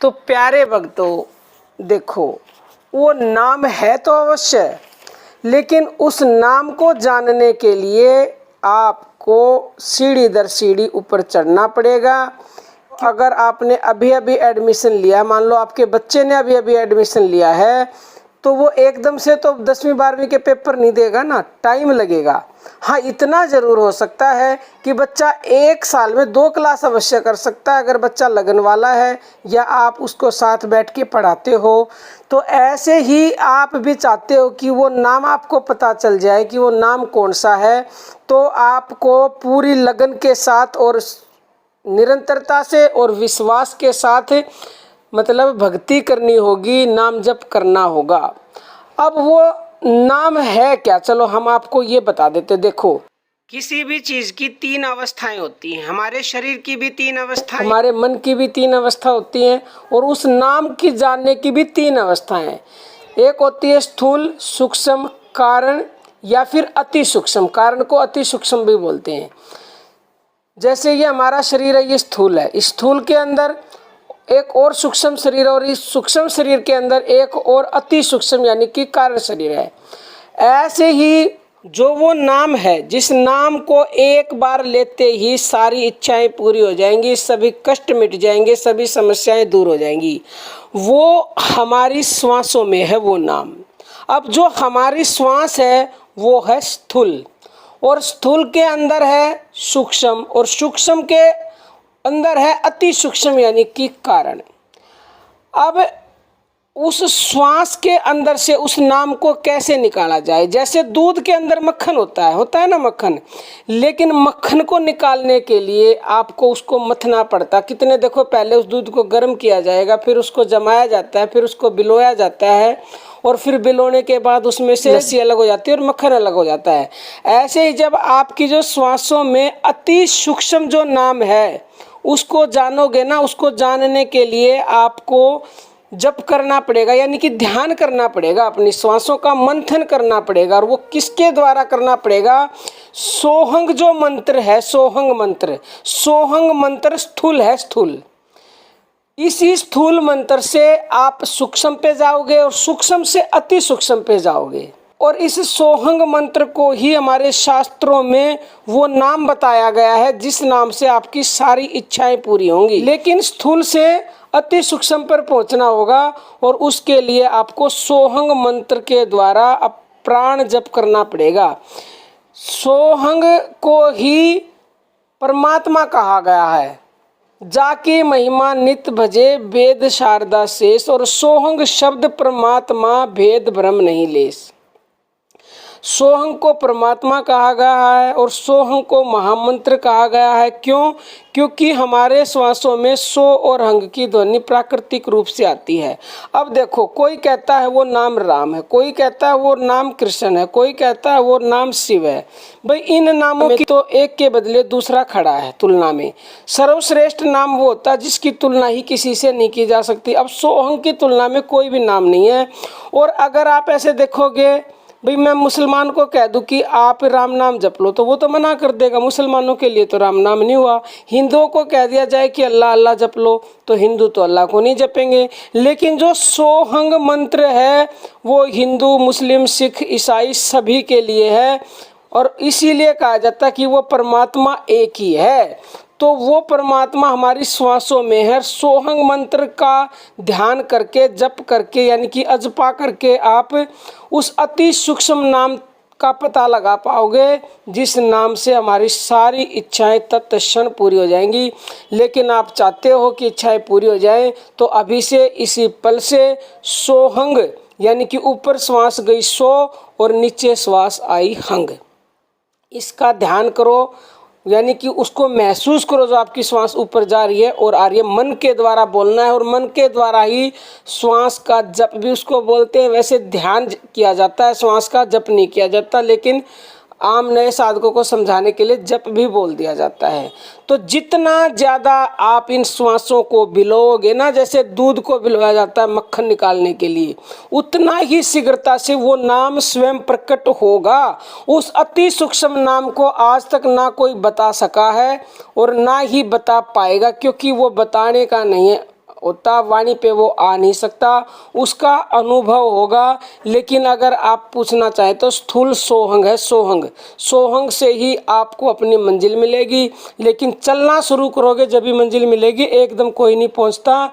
तो प्यारे भक्तों, देखो वो नाम है तो अवश्य, लेकिन उस नाम को जानने के लिए आपको सीढ़ी दर सीढ़ी ऊपर चढ़ना पड़ेगा। अगर आपने अभी अभी एडमिशन लिया, मान लो आपके बच्चे ने अभी अभी एडमिशन लिया है, तो वो एकदम से तो 10वीं 12वीं के पेपर नहीं देगा ना, टाइम लगेगा। हाँ, इतना ज़रूर हो सकता है कि बच्चा 1 साल में 2 क्लास अवश्य कर सकता है, अगर बच्चा लगन वाला है या आप उसको साथ बैठ के पढ़ाते हो। तो ऐसे ही आप भी चाहते हो कि वो नाम आपको पता चल जाए कि वो नाम कौन सा है, तो आपको पूरी लगन के साथ और निरंतरता से और विश्वास के साथ मतलब भक्ति करनी होगी, नाम जप करना होगा। अब वो नाम है क्या, चलो हम आपको ये बता देते। देखो, किसी भी चीज़ की 3 अवस्थाएं होती हैं, हमारे शरीर की भी 3 अवस्थाएं, हमारे मन की भी 3 अवस्था होती हैं, और उस नाम की जानने की भी 3 अवस्थाएं हैं। एक होती है स्थूल, सूक्ष्म, कारण, या फिर अति सूक्ष्म। कारण को अति सूक्ष्म भी बोलते हैं। जैसे ये हमारा शरीर है, ये स्थूल है, इस स्थूल के अंदर एक और सूक्ष्म शरीर, और इस सूक्ष्म शरीर के अंदर एक और अति सूक्ष्म यानी कि कारण शरीर है। ऐसे ही जो वो नाम है, जिस नाम को एक बार लेते ही सारी इच्छाएं पूरी हो जाएंगी, सभी कष्ट मिट जाएंगे, सभी समस्याएं दूर हो जाएंगी, वो हमारी श्वासों में है वो नाम। अब जो हमारी श्वास है वो है स्थूल, और स्थूल के अंदर है सूक्ष्म, और सूक्ष्म के अंदर है अति सूक्ष्म यानी कि कारण। अब उस श्वास के अंदर से उस नाम को कैसे निकाला जाए? जैसे दूध के अंदर मक्खन होता है ना मक्खन, लेकिन मक्खन को निकालने के लिए आपको उसको मथना पड़ता। कितने देखो, पहले उस दूध को गर्म किया जाएगा, फिर उसको जमाया जाता है, फिर उसको बिलोया जाता है, और फिर बिलोने के बाद उसमें से लस्सी अलग हो जाती है और मक्खन अलग हो जाता है। ऐसे ही जब आपकी जो श्वासों में अति सूक्ष्म जो नाम है उसको जानोगे ना, उसको जानने के लिए आपको जप करना पड़ेगा, यानी कि ध्यान करना पड़ेगा, अपनी श्वासों का मंथन करना पड़ेगा। और वो किसके द्वारा करना पड़ेगा? सोहंग जो मंत्र है, सोहंग मंत्र स्थूल है, स्थूल। इसी स्थूल मंत्र से आप सूक्ष्म पे जाओगे और सूक्ष्म से अति सूक्ष्म पे जाओगे, और इस सोहंग मंत्र को ही हमारे शास्त्रों में वो नाम बताया गया है जिस नाम से आपकी सारी इच्छाएं पूरी होंगी। लेकिन स्थूल से अति सूक्ष्म पर पहुंचना होगा, और उसके लिए आपको सोहंग मंत्र के द्वारा प्राण जप करना पड़ेगा। सोहंग को ही परमात्मा कहा गया है। जाकी महिमा नित भजे वेद शारदा शेष, और सोहंग शब्द परमात्मा भेद भ्रम नहीं लेस। सोहंग को परमात्मा कहा गया है और सोहंग को महामंत्र कहा गया है। क्यों? क्योंकि हमारे श्वासों में सो और हंग की ध्वनि प्राकृतिक रूप से आती है। अब देखो, कोई कहता है वो नाम राम है, कोई कहता है वो नाम कृष्ण है, कोई कहता है वो नाम शिव है। भाई, इन नामों की तो एक के बदले दूसरा खड़ा है तुलना में। सर्वश्रेष्ठ नाम वो होता है जिसकी तुलना ही किसी से नहीं की जा सकती। अब सोहंग की तुलना में कोई भी नाम नहीं है। और अगर आप ऐसे देखोगे, भाई मैं मुसलमान को कह दूं कि आप राम नाम जप लो, तो वो तो मना कर देगा। मुसलमानों के लिए तो राम नाम नहीं हुआ। हिंदुओं को कह दिया जाए कि अल्लाह अल्लाह जप लो, तो हिंदू तो अल्लाह को नहीं जपेंगे। लेकिन जो सोहंग मंत्र है वो हिंदू, मुस्लिम, सिख, ईसाई सभी के लिए है, और इसीलिए कहा जाता है कि वो परमात्मा एक ही है। तो वो परमात्मा हमारी श्वासों में है। सोहंग मंत्र का ध्यान करके, जप करके, यानी कि अजपा करके आप उस अति सूक्ष्म नाम का पता लगा पाओगे जिस नाम से हमारी सारी इच्छाएं तत्क्षण पूरी हो जाएंगी। लेकिन आप चाहते हो कि इच्छाएं पूरी हो जाएं, तो अभी से इसी पल से सोहंग यानी कि ऊपर श्वास गई सो और नीचे श्वास आई हंग, इसका ध्यान करो, यानी कि उसको महसूस करो जो आपकी श्वास ऊपर जा रही है और आ रही है। मन के द्वारा बोलना है, और मन के द्वारा ही श्वास का जप भी उसको बोलते हैं। वैसे ध्यान किया जाता है, श्वास का जप नहीं किया जाता, लेकिन आम नए साधकों को समझाने के लिए जप भी बोल दिया जाता है। तो जितना ज़्यादा आप इन श्वासों को बिलोगे ना, जैसे दूध को बिलोया जाता है मक्खन निकालने के लिए, उतना ही शीघ्रता से वो नाम स्वयं प्रकट होगा। उस अति सूक्ष्म नाम को आज तक ना कोई बता सका है और ना ही बता पाएगा, क्योंकि वो बताने का नहीं है, होता, वाणी पे वो आ नहीं सकता, उसका अनुभव होगा। लेकिन अगर आप पूछना चाहें तो स्थूल सोहंग है, सोहंग, सोहंग से ही आपको अपनी मंजिल मिलेगी। लेकिन चलना शुरू करोगे जब भी मंजिल मिलेगी, एकदम कोई नहीं पहुंचता।